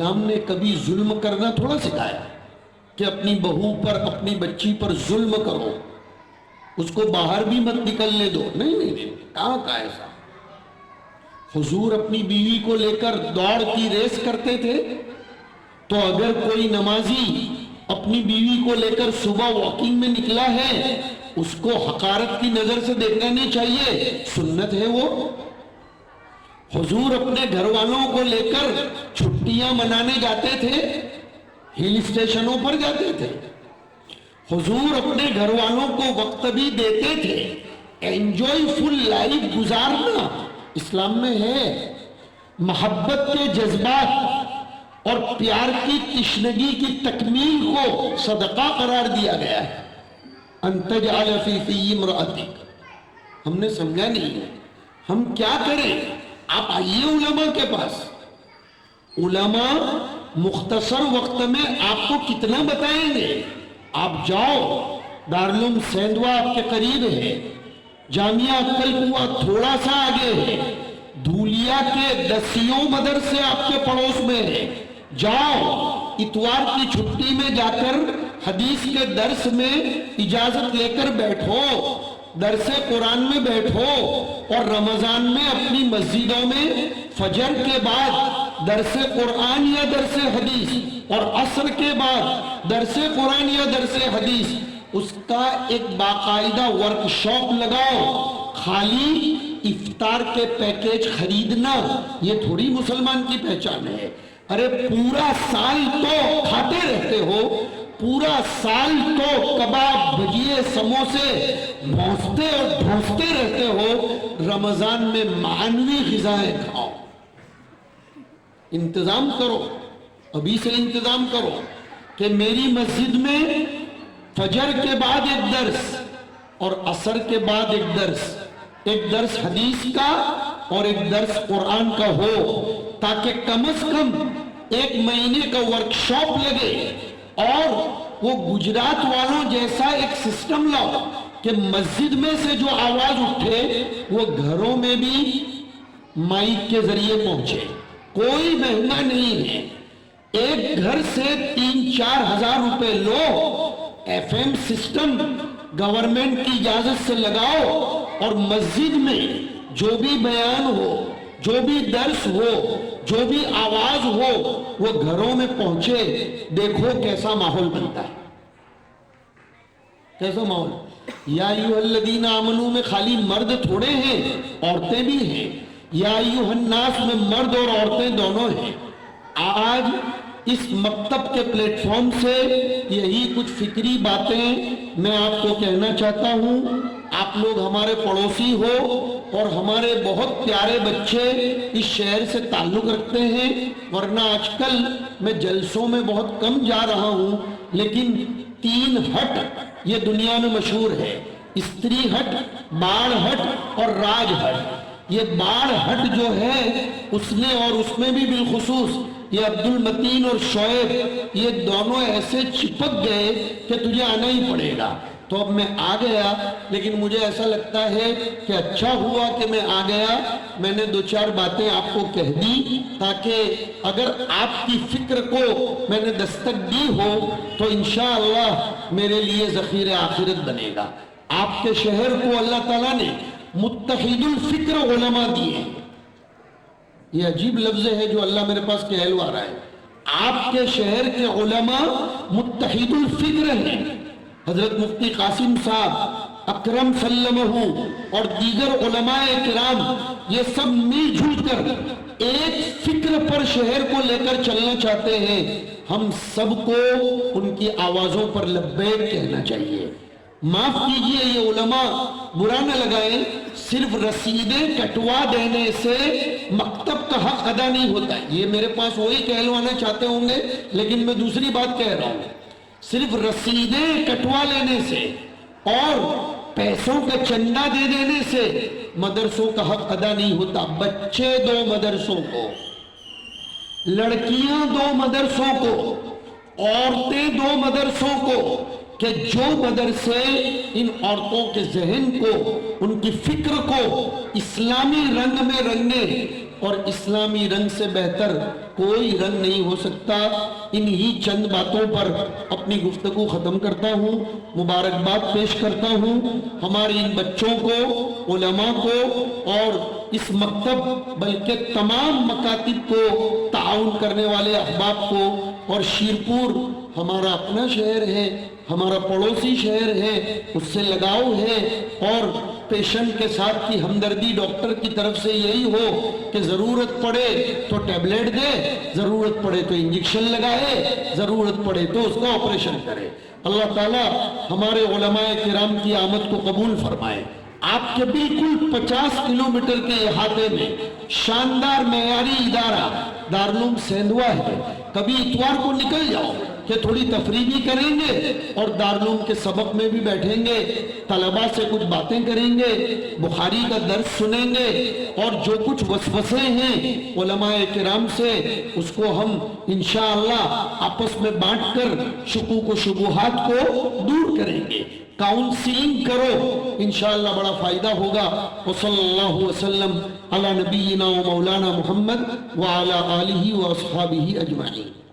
اسلام نے کبھی ظلم کرنا تھوڑا سکھایا کہ اپنی بہو پر اپنی بچی پر ظلم کرو، اس کو باہر بھی مت نکلنے دو. نہیں، کہاں کا ایسا. حضور اپنی بیوی کو لے کر دوڑ کی ریس کرتے تھے، تو اگر کوئی نمازی اپنی بیوی کو لے کر صبح واکنگ میں نکلا ہے، اس کو حقارت کی نظر سے دیکھنا نہیں چاہیے، سنت ہے وہ. حضور اپنے گھر والوں کو لے کر چھٹیاں منانے جاتے تھے، ہل اسٹیشنوں پر جاتے تھے. حضور اپنے گھر والوں کو وقت بھی دیتے تھے. انجوائے فل لائف گزارنا اسلام میں ہے. محبت کے جذبات اور پیار کی تشنگی کی تکمیل کو صدقہ قرار دیا گیا ہے. ان تجعل فی فی امرأتک. ہم نے سمجھا نہیں ہم کیا کریں. آپ آئیے علماء کے پاس. علماء مختصر وقت میں آپ کو کتنا بتائیں گے. آپ جاؤ، دارالعلوم سیندوا آپ کے قریب ہے، جامعہ عقل کنواں تھوڑا سا آگے ہے، دھولیا کے دسیوں مدرسے آپ کے پڑوس میں ہے. جاؤ، اتوار کی چھٹی میں جا کر حدیث کے درس میں اجازت لے کر بیٹھو، درس قرآن میں بیٹھو، اور رمضان میں اپنی مسجدوں میں فجر کے بعد درس قرآن یا درس حدیث، اور عصر کے بعد درس قرآن یا درس حدیث، اس کا ایک باقاعدہ ورکشاپ لگاؤ. خالی افطار کے پیکیج خریدنا یہ تھوڑی مسلمان کی پہچان ہے. ارے پورا سال تو کھاتے رہتے ہو، پورا سال تو کباب بھجیے سموسے بھونستے اور ڈھونستے رہتے ہو، رمضان میں معنوی غذائیں کھاؤ. انتظام کرو، ابھی سے انتظام کرو کہ میری مسجد میں فجر کے بعد ایک درس اور عصر کے بعد ایک درس حدیث کا اور ایک درس قرآن کا ہو، تاکہ کم از کم ایک مہینے کا ورکشاپ لگے. اور وہ گجرات والوں جیسا ایک سسٹم لاؤ کہ مسجد میں سے جو آواز اٹھے وہ گھروں میں بھی مائک کے ذریعے پہنچے. کوئی مہنگا نہیں ہے. ایک گھر سے 3-4 ہزار روپے لو، ایف ایم سسٹم گورنمنٹ کی اجازت سے لگاؤ، اور مسجد میں جو بھی بیان ہو، جو بھی درس ہو، جو بھی آواز ہو، وہ گھروں میں پہنچے. دیکھو کیسا ماحول بنتا ہے. کیسا ماحول. یا ایھا الذین آمنو میں خالی مرد تھوڑے ہیں، عورتیں بھی ہیں. یا ایھا الناس میں مرد اور عورتیں دونوں ہیں. آج اس مکتب کے پلیٹ فارم سے یہی کچھ فکری باتیں میں آپ کو کہنا چاہتا ہوں. آپ لوگ ہمارے پڑوسی ہو اور ہمارے بہت پیارے بچے اس شہر سے تعلق رکھتے ہیں، ورنہ آج کل میں جلسوں میں بہت کم جا رہا ہوں. لیکن 3 ہٹ یہ دنیا میں مشہور ہے: استری ہٹ، باڑ ہٹ اور راج ہٹ. یہ باڑ ہٹ جو ہے اس نے، اور اس میں بھی بالخصوص یہ عبد المتین اور شعیب، یہ دونوں ایسے چپک گئے کہ تجھے آنا ہی پڑے گا. تو اب میں آ گیا، لیکن مجھے ایسا لگتا ہے کہ اچھا ہوا کہ میں آ گیا. میں نے 2-4 باتیں آپ کو کہہ دی تاکہ اگر آپ کی فکر کو میں نے دستک دی ہو تو انشاءاللہ میرے لیے ذخیرہ آخرت بنے گا. آپ کے شہر کو اللہ تعالیٰ نے متحد الفکر علماء دیے. یہ عجیب لفظ ہے جو اللہ میرے پاس کہلوا رہا ہے. آپ کے شہر کے علماء متحد الفکر ہیں. حضرت مفتی قاسم صاحب، اکرم سلمہ اور دیگر علماء کرام، یہ سب مل جل کر ایک فکر پر شہر کو لے کر چلنا چاہتے ہیں. ہم سب کو ان کی آوازوں پر لبیک کہنا چاہیے. معاف کیجئے یہ علماء برا نہ لگائیں، صرف رسیدیں کٹوا دینے سے مکتب کا حق ادا نہیں ہوتا. یہ میرے پاس وہی کہلوانا چاہتے ہوں گے، لیکن میں دوسری بات کہہ رہا ہوں. صرف رسیدیں کٹوا لینے سے اور پیسوں کا چندہ دے دینے سے مدرسوں کا حق ادا نہیں ہوتا. بچے دو مدرسوں کو، لڑکیاں دو مدرسوں کو، عورتیں دو مدرسوں کو، کہ جو مدرسے ان عورتوں کے ذہن کو، ان کی فکر کو اسلامی رنگ میں رنگے، اور اسلامی رنگ سے بہتر کوئی رنگ نہیں ہو سکتا۔ انہی چند باتوں پر اپنی گفتگو ختم کرتا ہوں، مبارکباد پیش کرتا ہوں ہمارے ان بچوں کو، علماء کو اور اس مکتب بلکہ تمام مکاتب کو تعاون کرنے والے احباب کو۔ اور شیرپور ہمارا اپنا شہر ہے، ہمارا پڑوسی شہر ہے، اس سے لگاؤ ہے، اور پیشنٹ کے ساتھ کی ہمدردی ڈاکٹر کی طرف سے یہی ہو کہ ضرورت پڑے تو ٹیبلیٹ دے، ضرورت پڑے تو انجیکشن لگائے، ضرورت پڑے تو اس کا آپریشن کرے۔ اللہ تعالیٰ ہمارے علماء کرام کی آمد کو قبول فرمائے۔ آپ کے بالکل 50 کلومیٹر کے احاطے میں شاندار معیاری ادارہ دارالعلوم سیندوا ہے۔ کبھی اتوار کو نکل جاؤ کہ تھوڑی تفریح بھی کریں گے اور دارالعلوم کے سبق میں بھی بیٹھیں گے، طلباء سے کچھ باتیں کریں گے، بخاری کا درس سنیں گے، اور جو کچھ وسوسے ہیں علماء کرام سے اس کو ہم انشاءاللہ آپس میں بانٹ کر شکوک و شبہات کو دور کریں گے۔ کاؤنسلنگ کرو، انشاءاللہ بڑا فائدہ ہوگا۔ وصلی اللہ وسلم علی نبینا و مولانا محمد وعلی آلہ و اصحابہ اجمعین۔